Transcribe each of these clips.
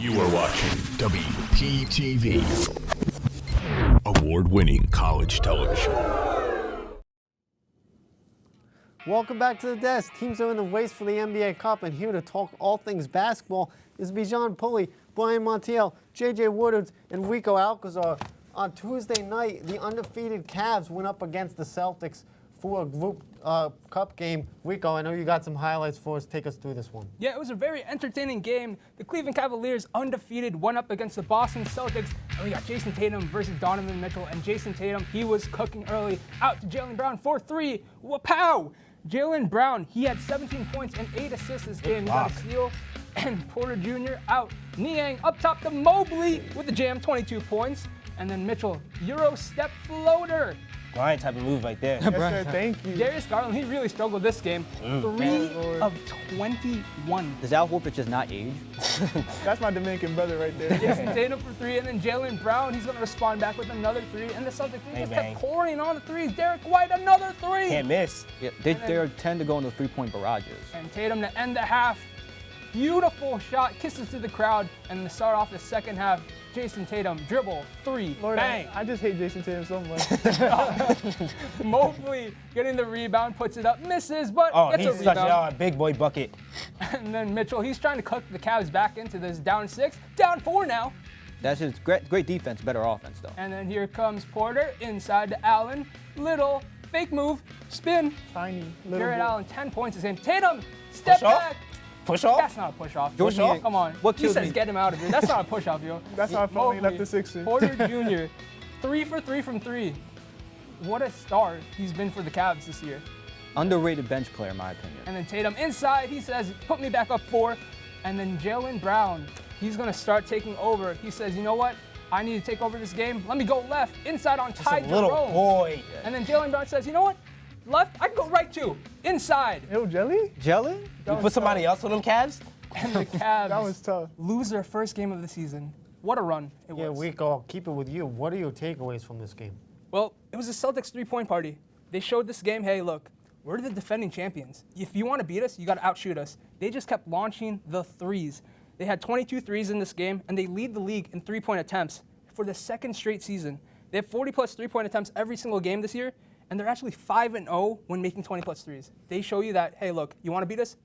You are watching WPTV, award-winning college television. Welcome back to the desk. Teams are in the race for the NBA Cup, and here to talk all things basketball is Bijan, Pulley, Brian Montiel, JJ Woodards, and Rico Alcazar. On Tuesday night, the undefeated Cavs went up against the Celtics for a group cup game. Rico, I know you got some highlights for us. Take us through this one. Yeah, it was a very entertaining game. The Cleveland Cavaliers, undefeated, went up against the Boston Celtics. And we got Jason Tatum versus Donovan Mitchell. And Jason Tatum, he was cooking early. Out to Jaylen Brown for three. Wapow! Jaylen Brown, he had 17 points and 8 assists this game. He got a steal. And Porter Jr. out. Niang up top to Mobley with the jam, 22 points. And then Mitchell, Euro step floater. Brian type of move right there. Yes, sir, thank you. Darius Garland, he really struggled this game. 3 of 21. Does Al Horford just not age? That's my Dominican brother right there. Jason Tatum for 3, and then Jaylen Brown, he's going to respond back with another 3. And the Celtics just kept pouring on the threes. Derek White, another 3. Can't miss. Yeah, they tend to go into three-point barrages. And Tatum to end the half. Beautiful shot, kisses to the crowd. And to start off the second half, Jason Tatum, dribble, 3, Lord, bang. I just hate Jason Tatum so much. Mobley getting the rebound, puts it up, misses, but gets a he's such rebound. a big boy bucket. And then Mitchell, he's trying to cook the Cavs back into this, down 6, down 4 now. That's just great defense, better offense, though. And then here comes Porter, inside to Allen, little, fake move, spin. Tiny, little Jared boy. Allen, 10 points this game. Tatum, step Push off? back. Push off? That's not a push off. Push off? Come on. What He kills says me? get him out of here. That's not a push off, yo. That's how I felt when he left the Sixers. Porter Jr., 3 for 3 from 3. What a star he's been for the Cavs this year. Underrated bench player, in my opinion. And then Tatum inside, he says, put me back up 4. And then Jaylen Brown, he's going to start taking over. He says, you know what? I need to take over this game. Let me go left, inside on Ty Just a little Jerome. boy. And then Jaylen Brown says, you know what? Left, I can go right too. Inside. Yo, Jelly? Jelly? You put somebody else on them Cavs? And the Cavs That was tough. lose their first game of the season. What a run it Yeah, was. Rico, I'll keep it with you. What are your takeaways from this game? Well, it was a Celtics three-point party. They showed this game, hey, look, we're the defending champions. If you want to beat us, you got to outshoot us. They just kept launching the threes. They had 22 threes in this game, and they lead the league in three-point attempts for the second straight season. They have 40-plus three-point attempts every single game this year, and they're actually 5-0 when making 20-plus threes. They show you that, hey, look, you want to beat us?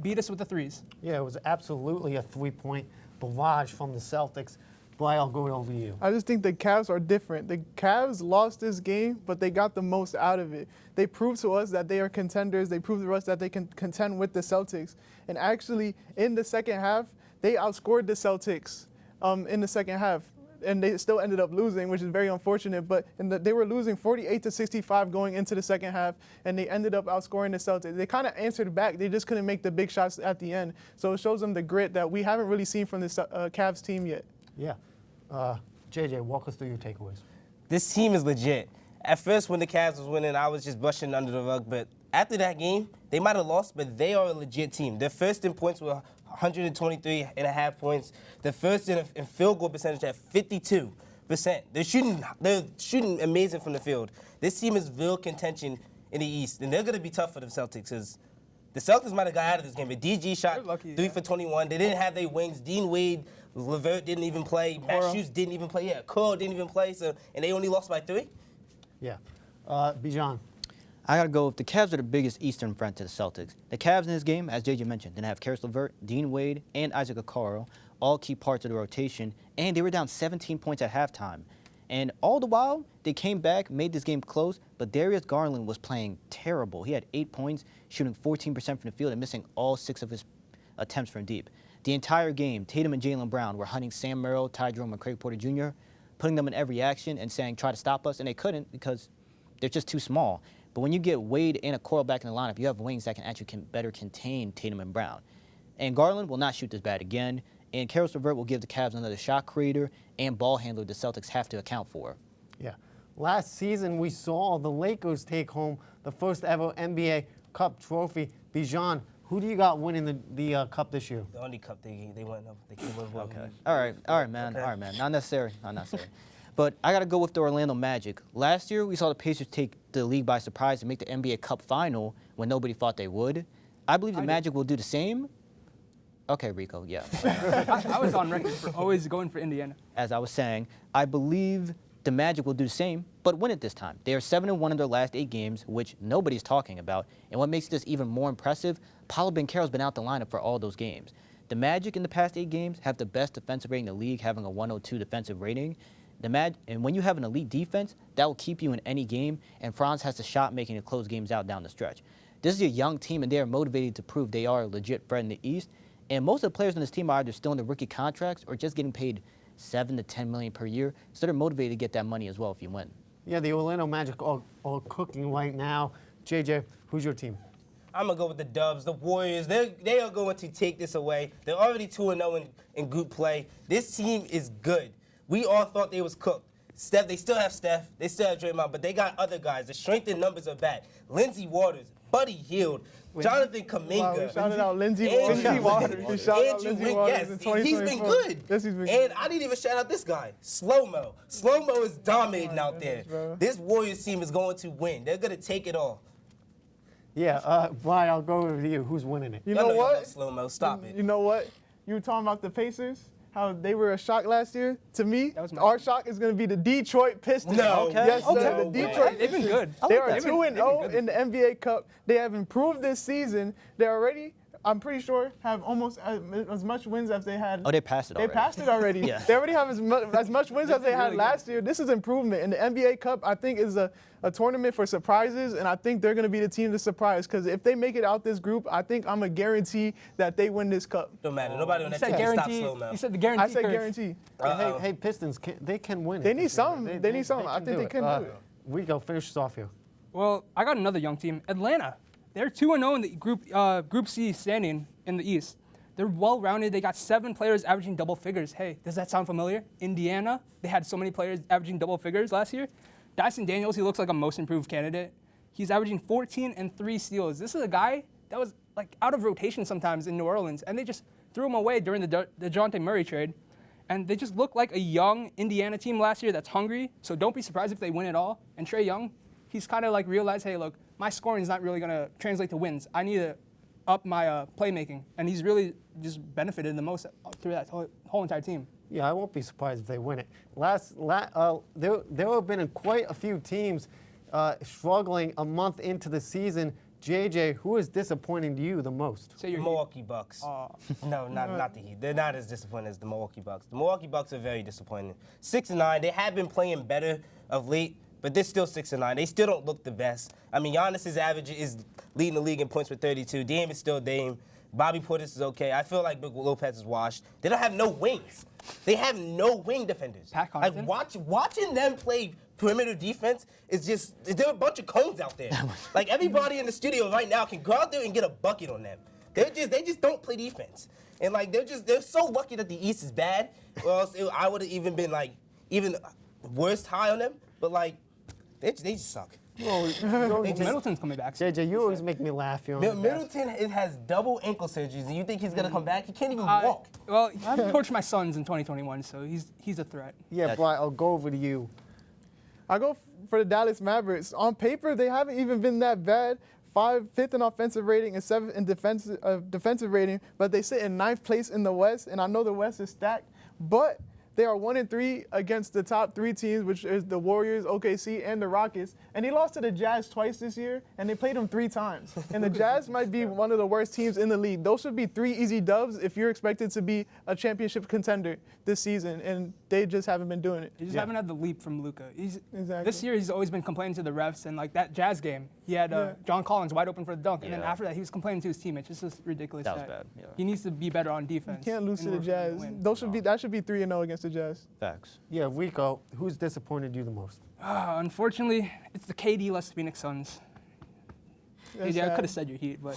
Beat us with the threes. Yeah, it was absolutely a three-point barrage from the Celtics. Brian, I'll go over to you. I just think the Cavs are different. The Cavs lost this game, but they got the most out of it. They proved to us that they are contenders. They proved to us that they can contend with the Celtics. And actually, in the second half, they outscored the Celtics in the second half. And they still ended up losing, which is very unfortunate. But they were losing 48-65 going into the second half, and they ended up outscoring the Celtics. They kind of answered back. They just couldn't make the big shots at the end. So it shows them the grit that we haven't really seen from this Cavs team yet. Yeah. JJ, walk us through your takeaways. This team is legit. At first, when the Cavs was winning, I was just brushing under the rug. But after that game, they might have lost, but they are a legit team. Their first in points were 123.5 points. The first in field goal percentage at 52%. They're shooting amazing from the field. This team is real contention in the East, and they're going to be tough for the Celtics because the Celtics might have got out of this game. But DG shot lucky, 3 for 21. They didn't have their wings. Dean Wade, LeVert didn't even play. Matt Hughes didn't even play. Yeah, Cole didn't even play. And they only lost by 3. Yeah. Bijan. I got to go with the Cavs are the biggest Eastern threat to the Celtics. The Cavs in this game, as JJ mentioned, didn't have Karis LeVert, Dean Wade, and Isaac Okoro, all key parts of the rotation, and they were down 17 points at halftime. And all the while, they came back, made this game close, but Darius Garland was playing terrible. He had 8 points, shooting 14% from the field, and missing all 6 of his attempts from deep. The entire game, Tatum and Jaylen Brown were hunting Sam Merrill, Ty Jerome, and Craig Porter Jr., putting them in every action and saying, try to stop us, and they couldn't because they're just too small. But when you get Wade and Okoro back in the lineup, you have wings that can actually better contain Tatum and Brown. And Garland will not shoot this bad again, and Karis LeVert will give the Cavs another shot creator and ball handler the Celtics have to account for. Yeah. Last season, we saw the Lakers take home the first ever NBA Cup trophy. Bijan, who do you got winning the Cup this year? The only cup they went up. They came over. Okay. All right, man. Not necessary. But I got to go with the Orlando Magic. Last year, we saw the Pacers take the league by surprise and make the NBA Cup final when nobody thought they would. I believe the Magic will do the same. Okay, Rico, yeah. I was on record for always going for Indiana. As I was saying, I believe the Magic will do the same, but win it this time. They are 7-1 in their last 8 games, which nobody's talking about. And what makes this even more impressive, Paolo Banchero's been out the lineup for all those games. The Magic in the past 8 games have the best defensive rating in the league, having a 102 defensive rating. And when you have an elite defense, that will keep you in any game, and Franz has a shot making to close games out down the stretch. This is a young team, and they are motivated to prove they are a legit threat in the East. And most of the players on this team are either still in the rookie contracts or just getting paid $7 to $10 million per year, so they're motivated to get that money as well if you win. Yeah, the Orlando Magic all cooking right now. JJ, who's your team? I'm going to go with the Dubs. The Warriors, they are going to take this away. They're already 2-0 in group play. This team is good. We all thought they was cooked. Steph, they still have Steph. They still have Draymond, but they got other guys. The strength in numbers are back. Lindsey Waters, Buddy Hield, Jonathan Kuminga. Wow, we shouted out Lindsey Andrew Waters. We shouted out Andrew Lindsey Wiggins. Waters Yes, in 2024. he's been good. Yes, he's been And good. I didn't even shout out this guy, Slow-Mo. Slow-Mo is dominating out there. bro. This Warriors team is going to win. They're going to take it all. Yeah, Brian, I'll go with you. Who's winning it? You Y'all know y'all what? love Slow-Mo. Stop it. You know what? You were talking about the Pacers, how they were a shock last year. To me, That was my our shock is going to be the Detroit Pistons. No Okay. Yes, sir. No The way. Detroit They've been good. They are They've been 2-0 good. in the NBA Cup. They have improved this season. They already, I'm pretty sure, have almost as much wins as they had. Oh, they passed it They already. passed it already. Yeah. They already have as much wins as they had really last year. This is improvement. And the NBA Cup, I think, is a tournament for surprises, and I think they're going to be the team to surprise. Because if they make it out this group, I think I'm a guarantee that they win this cup. Don't matter. Nobody on You that said team can stop guarantee. Slow-Mo. You said the guarantee. I said curse. guarantee. Hey, Pistons, they can win it. They need this year. something. They need something. I think they can do it. Rico, finish us off here. Well, I got another young team, Atlanta. They're 2-0 in the Group C standing in the East. They're well-rounded. They got 7 players averaging double figures. Hey, does that sound familiar? Indiana, they had so many players averaging double figures last year. Dyson Daniels, he looks like a most improved candidate. He's averaging 14 and 3 steals. This is a guy that was like out of rotation sometimes in New Orleans, and they just threw him away during the DeJounte Murray trade. And they just look like a young Indiana team last year that's hungry, so don't be surprised if they win it all. And Trae Young, he's kind of like realized, hey, look, my scoring is not really going to translate to wins. I need to up my playmaking. And he's really just benefited the most through that whole entire team. Yeah, I won't be surprised if they win it. There have been quite a few teams struggling a month into the season. JJ, who is disappointing to you the most? Say The your Milwaukee Bucks. No, not the Heat. They're not as disappointing as the Milwaukee Bucks. The Milwaukee Bucks are very disappointing. 6-9. They have been playing better of late, but they're still 6-9. They still don't look the best. I mean, Giannis's average is leading the league in points with 32. Dame is still Dame. Bobby Portis is okay. I feel like Brook Lopez is washed. They don't have no wings. They have no wing defenders. Pat Like Connaughton? watching them play perimeter defense is just, there are a bunch of cones out there. Like everybody in the studio right now can go out there and get a bucket on them. They just don't play defense. And like they're so lucky that the East is bad, or else I would have even been like even worst high on them. But like they just suck. Middleton's coming back. JJ, you always make me laugh. You're on the best. Middleton has double ankle surgeries, and you think he's gonna come back? He can't even walk. Well, I coached my sons in 2021, so he's a threat. Yeah, Brian, I'll go over to you. I go for the Dallas Mavericks. On paper, they haven't even been that bad. Fifth in offensive rating and 7th in defensive rating, but they sit in 9th place in the West, and I know the West is stacked, but they are 1-3 against the top 3 teams, which is the Warriors, OKC, and the Rockets. And they lost to the Jazz twice this year, and they played them 3 times. And the Jazz might be one of the worst teams in the league. Those should be 3 easy dubs if you're expected to be a championship contender this season, and they just haven't been doing it. They just haven't had the leap from Luka. Exactly. This year, he's always been complaining to the refs, and like that Jazz game, he had John Collins wide open for the dunk, and then Yeah. after that, he was complaining to his teammates. It's just ridiculous. That was bad, yeah. He needs to be better on defense. Can't lose in to the order for him Jazz. to win. That should be 3-0 against the Jazz. Facts. Yeah, Rico, who's disappointed you the most? Unfortunately, it's the KD less Phoenix Suns. That's Yeah, I sad. could have said your Heat, but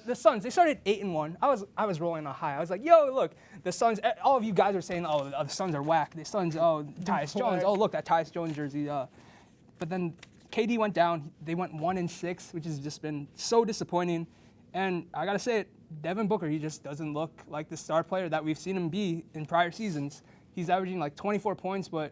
the Suns, they started 8-1. I was rolling on high. I was like, yo, look, the Suns. All of you guys are saying, oh, the Suns are whack. The Suns, oh, Tyus Jones. Whack. Oh, look, that Tyus Jones jersey. But then KD went down. They went 1-6, which has just been so disappointing. And I gotta say it, Devin Booker, he just doesn't look like the star player that we've seen him be in prior seasons. He's averaging like 24 points, but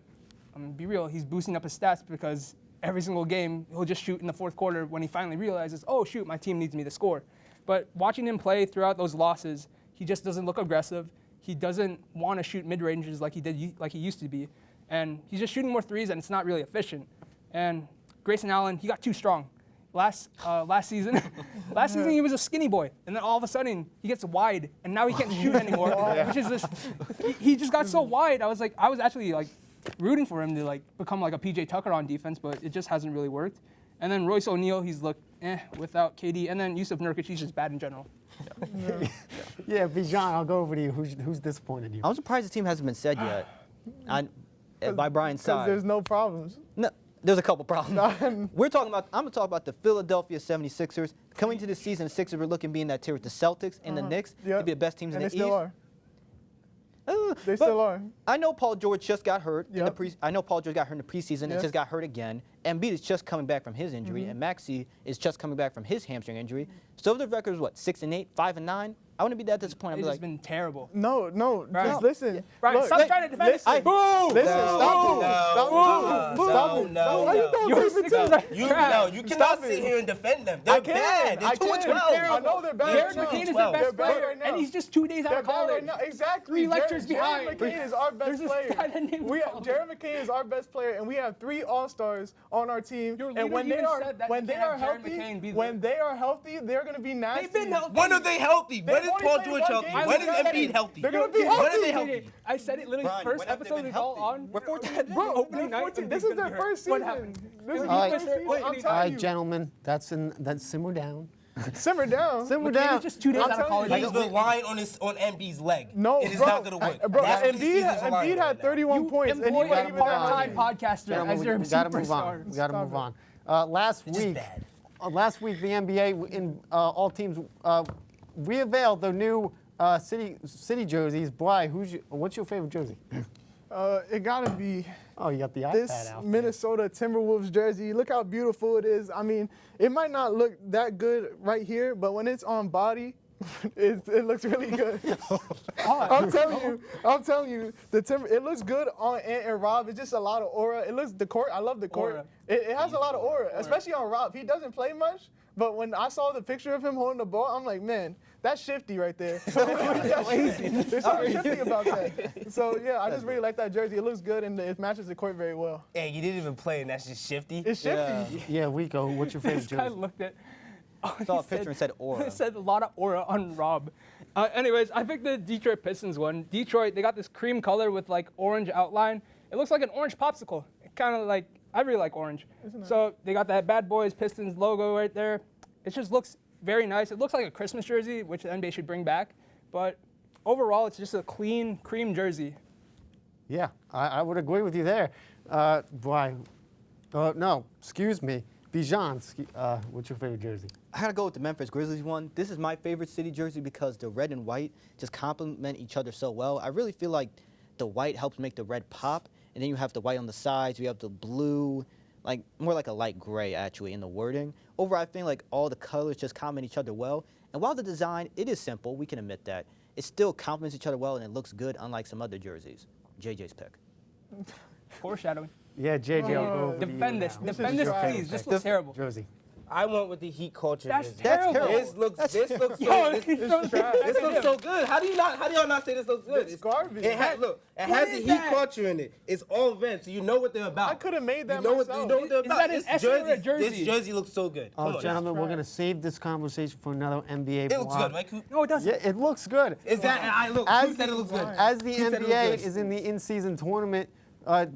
I'm gonna be real, he's boosting up his stats because every single game he'll just shoot in the fourth quarter when he finally realizes, oh shoot, my team needs me to score. But watching him play throughout those losses, he just doesn't look aggressive. He doesn't want to shoot mid-ranges like he used to be. And he's just shooting more threes, and it's not really efficient. And Grayson Allen, he got too strong. Last season, he was a skinny boy, and then all of a sudden he gets wide, and now he can't shoot anymore. Which is just, he just got so wide. I was actually like rooting for him to like become like a PJ Tucker on defense, but it just hasn't really worked. And then Royce O'Neal, he's looked without KD, and then Yusuf Nurkic, he's just bad in general. Yeah, Bijan, I'll go over to you. Who's disappointed you? I'm surprised the team hasn't been said yet. By Brian's Because side. there's no problems. No, there's a couple problems. I'm going to talk about the Philadelphia 76ers. Coming to the season, the Sixers were looking to be in that tier with the Celtics and the Knicks. Yep. They'd be the best teams And in they the still East. are. They still are. I know Paul George just got hurt in the Yep. I know Paul George got hurt in the preseason and Yes. just got hurt again. Embiid is just coming back from his injury, and Maxey is just coming back from his hamstring injury. So the record is what, 6-8, 5-9? I wouldn't be that disappointed. I'd It's be just like, been terrible. No, Right. just listen. Right, Look, stop trying to defend listen, it. Boom! Listen, stop it. No. Why you throwing Your tape Sixers into are it? You trash. you cannot Stop sit it. here and defend them. I They're can. bad. They're I 2 and can. 12. I know they're bad. Jared too. McCain is their They're best bad player, right now. and he's just 2 days out They're of bad college. right now. Exactly. 3 lectures behind. Jared McCain is our best There's this player. guy that named Collins. Jared McCain is our best player, and we have 3 All-Stars on our team. Your And leader when they even are said that when you they can't are have Jared healthy, McCain be when they are healthy, they're gonna be nasty. They've been healthy. When are they healthy? When is only Paul played George one healthy? game. When is I said Embiid it. healthy? They're gonna be When are healthy. they healthy? I said it literally Brian, first when have they episode been we all healthy? on. We're 14 days. Bro, opening night. This is their first What season. happened? This is All their right. first season. I'm All All telling right, you. gentlemen, that's simmer down. Simmer down. Simmer McCain down. is just 2 days I'm out of telling college. you. He's relying on Embiid's leg. No, it is bro. not going to work. Bro, That's what the season's Embiid relying on had now. 31 points, and he Employ wasn't a even that part-time healthy. podcaster Gentlemen, as your we gotta move on. superstar. We gotta Stop move it. on. Last just week, bad. the NBA in all teams we unveiled the new city jerseys. Bri, what's your favorite jersey? It gotta be Oh, you got the iPad this out. Minnesota Timberwolves jersey. Look how beautiful it is. I mean, it might not look that good right here, but when it's on body, it looks really good. I'm telling you, it looks good on Ant and Rob. It's just a lot of aura. It looks the court. I love the court. Aura. It has a lot of aura, especially on Rob. He doesn't play much, but when I saw the picture of him holding the ball, I'm like, man, that's shifty right there. There's something shifty about that. So yeah, I just really like that jersey. It looks good and it matches the court very well. Hey, you didn't even play, and that's just shifty. It's shifty. Yeah, Rico, what's your favorite This guy jersey? looked at. I saw a picture and said aura. It said a lot of aura on Rob. Anyways, I picked the Detroit Pistons one. Detroit, they got this cream color with like orange outline. It looks like an orange popsicle. Kind of like, I really like orange. So they got that Bad Boys Pistons logo right there. It just looks very nice. It looks like a Christmas jersey, which the NBA should bring back. But overall, it's just a clean cream jersey. Yeah, I would agree with you there. Brian, no, excuse me. Bijan, what's your favorite jersey? I gotta go with the Memphis Grizzlies one. This is my favorite city jersey because the red and white just complement each other so well. I really feel like the white helps make the red pop, and then you have the white on the sides, you have the blue, like more like a light gray actually in the wording. Overall, I feel like all the colors just complement each other well. And while the design, it is simple, we can admit that, it still complements each other well and it looks good unlike some other jerseys. JJ's pick. Foreshadowing. Yeah, JJ, I'll go over to you Defend this. now. Defend this, your please. This favorite looks terrible. jersey. I went with the Heat culture. That's jersey. terrible. This looks so. Yo, This, he's so trash. this looks so good. How do y'all not say this looks good? It's garbage. It has What the is Heat that? culture in it. It's all red, so you know what they're about. I could have made that You know myself. what they're Is about. that an This S or a jersey? This jersey looks so good. Come on. Gentlemen, we're going to save this conversation for another NBA It looks blog. good, right, Coop? No, it doesn't. Yeah, it looks good. Is that? I look. As Coop said it looks good. As the Coop said it looks NBA good. is in the in-season tournament,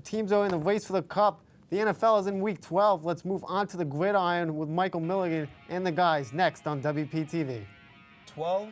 teams are in the race for the cup. The NFL is in week 12. Let's move on to the gridiron with Michael Milligan and the guys next on WPTV. 12? Wait, no.